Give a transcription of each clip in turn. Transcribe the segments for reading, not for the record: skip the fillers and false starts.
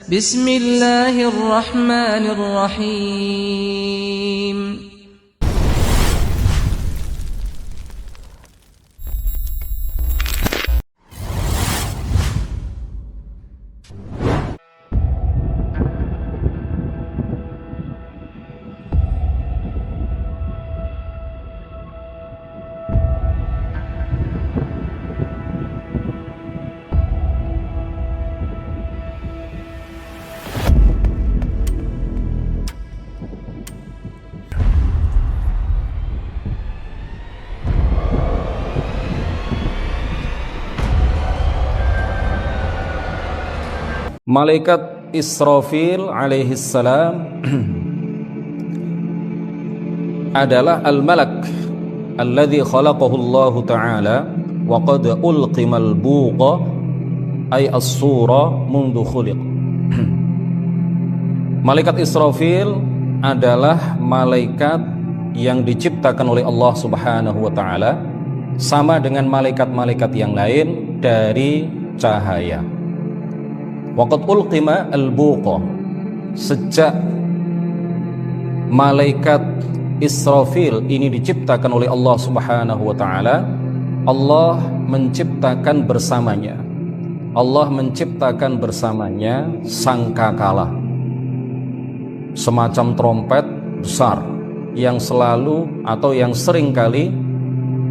Bismillahirrahmanirrahim. Malaikat Israfil alaihissalam adalah al-malak alladhi khalaqahu Allah Ta'ala wa qad ulqimal buqa ay as-sura mundu khuliq. Malaikat Israfil adalah malaikat yang diciptakan oleh Allah Subhanahu wa Ta'ala, sama dengan malaikat-malaikat yang lain dari cahaya. Waqad ulqima al-buqa, sejak malaikat Israfil ini diciptakan oleh Allah Subhanahu wa Ta'ala, Allah menciptakan bersamanya sangkakala, semacam trompet besar yang selalu atau yang sering kali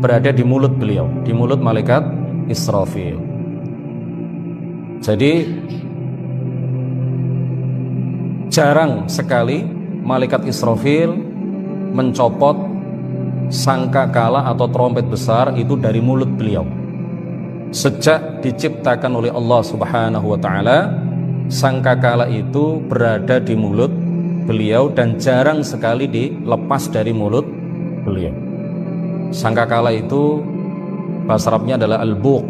berada di mulut beliau, di mulut malaikat Israfil. Jadi jarang sekali malaikat Israfil mencopot sangkakala atau trompet besar itu dari mulut beliau. Sejak diciptakan oleh Allah Subhanahu wa Ta'ala, sangkakala itu berada di mulut beliau dan jarang sekali dilepas dari mulut beliau. Sangkakala itu bahasa Arabnya adalah al-buq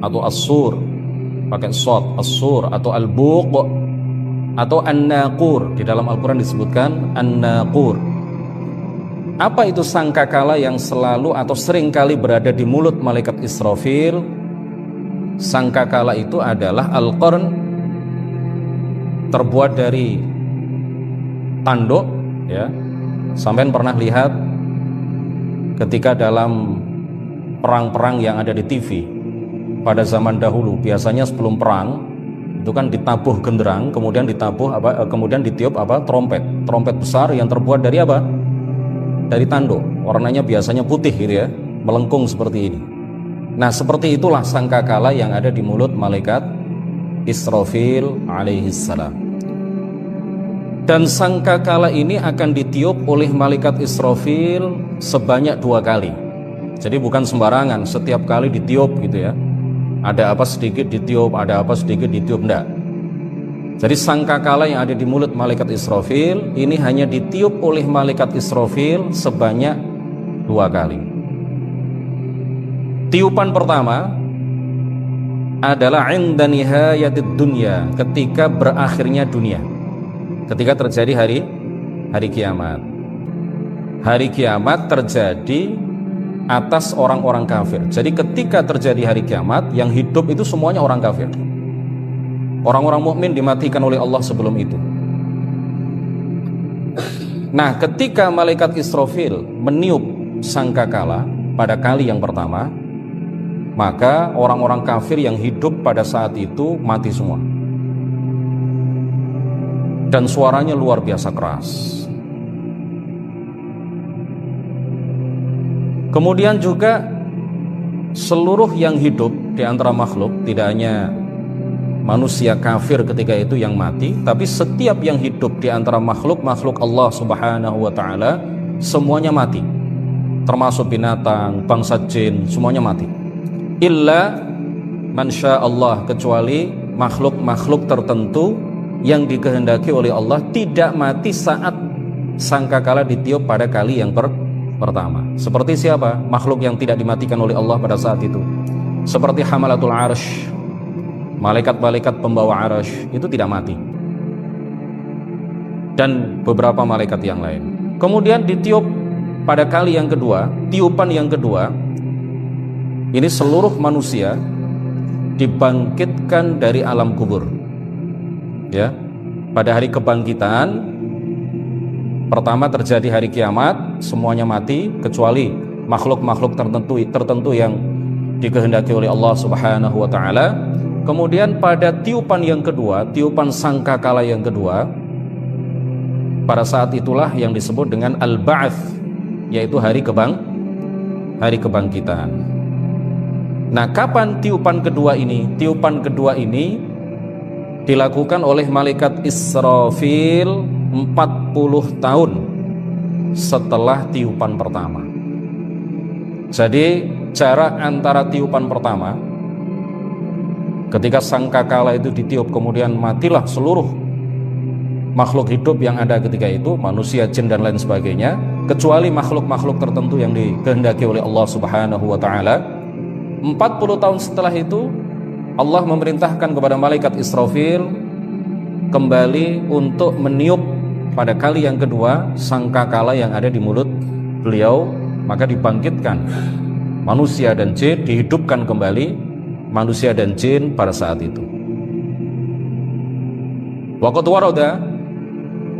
atau as-sur, pakai shad, as-sur atau al-buq atau an-naqur. Di dalam Al-Quran disebutkan an-naqur. Apa itu sangkakala yang selalu atau sering kali berada di mulut malaikat Israfil? Sangkakala itu adalah al-qarn, terbuat dari tanduk, ya. Sampean pernah lihat ketika dalam perang-perang yang ada di TV pada zaman dahulu, biasanya sebelum perang itu kan ditabuh genderang, kemudian kemudian ditiup trompet besar yang terbuat dari apa? Dari tanduk. Warnanya biasanya putih gitu ya, melengkung seperti ini. Nah, seperti itulah sangkakala yang ada di mulut malaikat Israfil alaihissalam. Dan sangkakala ini akan ditiup oleh malaikat Israfil sebanyak 2 kali. Jadi bukan sembarangan setiap kali ditiup gitu ya. Ada apa sedikit ditiup, ada apa sedikit ditiup, enggak. Jadi sangkakala yang ada di mulut malaikat Israfil ini hanya ditiup oleh malaikat Israfil sebanyak 2 kali. Tiupan pertama adalah 'inda nihayatid dunya, ketika berakhirnya dunia, ketika terjadi hari kiamat. Hari kiamat terjadi atas orang-orang kafir. Jadi ketika terjadi hari kiamat, yang hidup itu semuanya orang kafir. Orang-orang mukmin dimatikan oleh Allah sebelum itu. Nah, ketika malaikat Israfil meniup sangkakala pada kali yang pertama, maka orang-orang kafir yang hidup pada saat itu mati semua. Dan suaranya luar biasa keras. Kemudian juga seluruh yang hidup di antara makhluk, tidak hanya manusia kafir ketika itu yang mati, tapi setiap yang hidup di antara makhluk Allah Subhanahu wa Ta'ala semuanya mati. Termasuk binatang, bangsa jin, semuanya mati. Illa man syaa Allah, kecuali makhluk-makhluk tertentu yang dikehendaki oleh Allah tidak mati saat sangkakala ditiup pada kali yang pertama. Seperti siapa? Makhluk yang tidak dimatikan oleh Allah pada saat itu. Seperti hamalatul arsh, malaikat-malaikat pembawa arsh itu tidak mati. Dan beberapa malaikat yang lain. Kemudian ditiup pada kali yang kedua, tiupan yang kedua, ini seluruh manusia dibangkitkan dari alam kubur. Ya, pada hari kebangkitan pertama terjadi hari kiamat, semuanya mati kecuali makhluk-makhluk tertentu yang dikehendaki oleh Allah Subhanahu wa taala. Kemudian pada tiupan yang kedua, tiupan sangkakala yang kedua, pada saat itulah yang disebut dengan al-ba'ats, yaitu hari kebangkitan. Nah, kapan tiupan kedua ini? Tiupan kedua ini dilakukan oleh malaikat Israfil 40 tahun setelah tiupan pertama. Jadi jarak antara tiupan pertama, ketika sangkakala itu ditiup kemudian matilah seluruh makhluk hidup yang ada ketika itu, manusia, jin dan lain sebagainya, kecuali makhluk-makhluk tertentu yang dikehendaki oleh Allah Subhanahu wa taala. 40 tahun setelah itu Allah memerintahkan kepada malaikat Israfil kembali untuk meniup pada kali yang kedua sangkakala yang ada di mulut beliau, maka dibangkitkan manusia dan jin, dihidupkan kembali manusia dan jin pada saat itu. Waqad warada,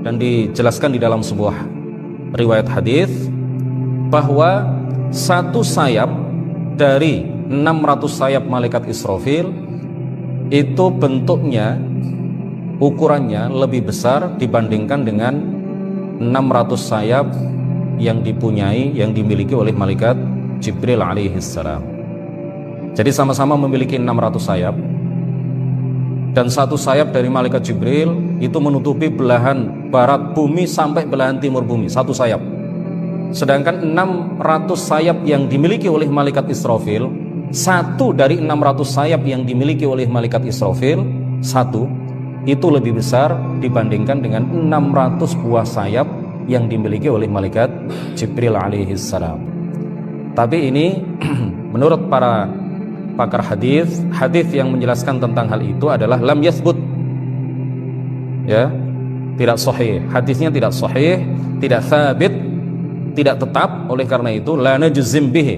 dan dijelaskan di dalam sebuah riwayat hadis bahwa satu sayap dari 600 sayap malaikat Israfil itu bentuknya, ukurannya lebih besar dibandingkan dengan 600 sayap yang dimiliki oleh malaikat Jibril alaihissalam. Jadi sama-sama memiliki 600 sayap, dan satu sayap dari malaikat Jibril itu menutupi belahan barat bumi sampai belahan timur bumi, satu sayap. Sedangkan 600 sayap yang dimiliki oleh malaikat Israfil, satu dari 600 sayap yang dimiliki oleh malaikat Israfil, satu itu lebih besar dibandingkan dengan 600 buah sayap yang dimiliki oleh malaikat Jibril alaihissalam. Tapi ini menurut para pakar hadis yang menjelaskan tentang hal itu adalah lam yathbut, ya, tidak sahih, hadisnya tidak sahih, tidak sabit, tidak tetap. Oleh karena itu la najzim bihi,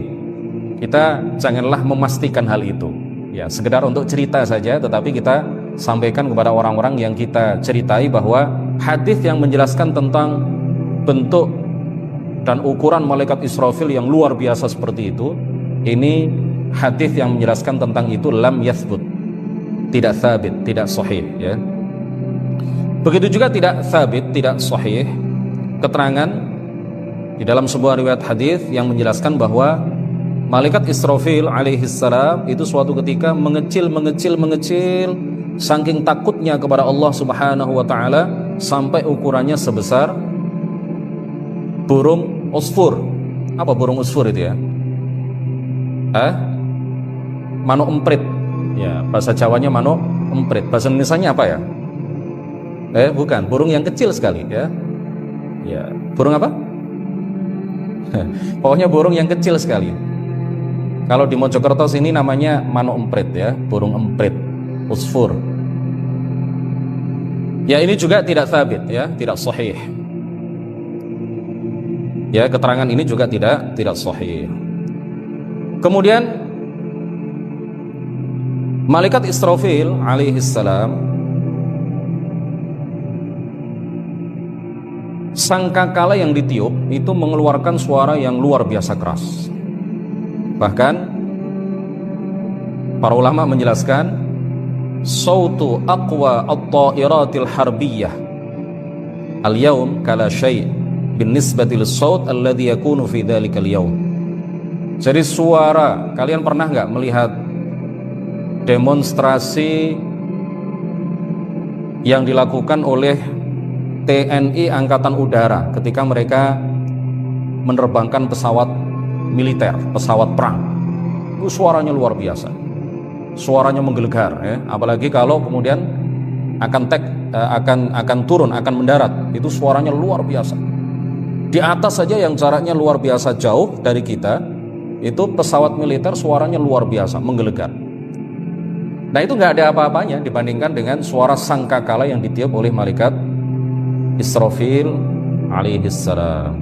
kita janganlah memastikan hal itu, ya, sekedar untuk cerita saja, tetapi kita sampaikan kepada orang-orang yang kita ceritai bahwa hadis yang menjelaskan tentang bentuk dan ukuran malaikat Israfil yang luar biasa seperti itu, ini hadis yang menjelaskan tentang itu lam yathbut, tidak sabit, tidak sahih, ya. Begitu juga tidak sabit, tidak sahih keterangan di dalam sebuah riwayat hadis yang menjelaskan bahwa malaikat Israfil alaihissalam itu suatu ketika mengecil saking takutnya kepada Allah Subhanahu wa taala sampai ukurannya sebesar burung usfur. Apa burung usfur itu, ya? Manuk emprit, ya, bahasa Jawanya manuk emprit. Bahasa Indonesianya apa, ya? Bukan, burung yang kecil sekali, ya. Ya, burung apa? Pokoknya burung yang kecil sekali. Kalau di Mojokerto sini namanya manuk emprit, ya, burung emprit, usfur. Ya, ini juga tidak sabit, ya, tidak sahih. Ya, keterangan ini juga tidak sahih. Kemudian malaikat Israfil alaihissalam, sangkakala yang ditiup itu mengeluarkan suara yang luar biasa keras. Bahkan para ulama menjelaskan sautu aqwa at-ta'iratil harbiyah al-yawm kala syai' binisbati lis-saut alladhi yakunu fi dhalikal yawm. Jadi suara, kalian pernah nggak melihat demonstrasi yang dilakukan oleh TNI Angkatan Udara ketika mereka menerbangkan pesawat militer, pesawat perang? Itu suaranya luar biasa, suaranya menggelegar, ya. Apalagi kalau kemudian akan turun, akan mendarat, itu suaranya luar biasa. Di atas saja yang jaraknya luar biasa jauh dari kita, itu pesawat militer suaranya luar biasa, menggelegar. Nah, itu nggak ada apa-apanya dibandingkan dengan suara sangkakala yang ditiup oleh malaikat Israfil alaihissalam.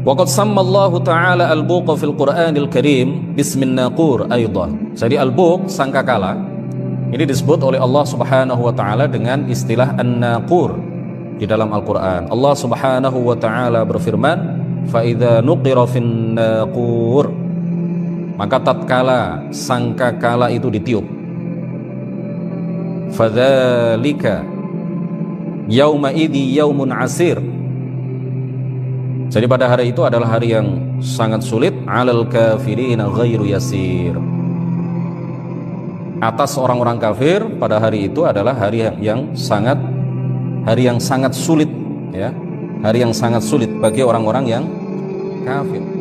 Waqad sammallahu ta'ala al-buqa fil Qur'anil Karim bismin naqur aidan. Jadi al-buq, sangkakala, Ini disebut oleh Allah Subhanahu wa taala dengan istilah an-naqur di dalam Al-Qur'an. Allah Subhanahu wa taala berfirman, "Fa idza nuqira fin naqur." Maka tatkala sangkakala itu ditiup. Fadzalika yauma idzi yaumun asir. Jadi pada hari itu adalah hari yang sangat sulit, alal kafirina ghairu yasir. Atas orang-orang kafir pada hari itu adalah hari yang sangat sulit, ya. Hari yang sangat sulit bagi orang-orang yang kafir.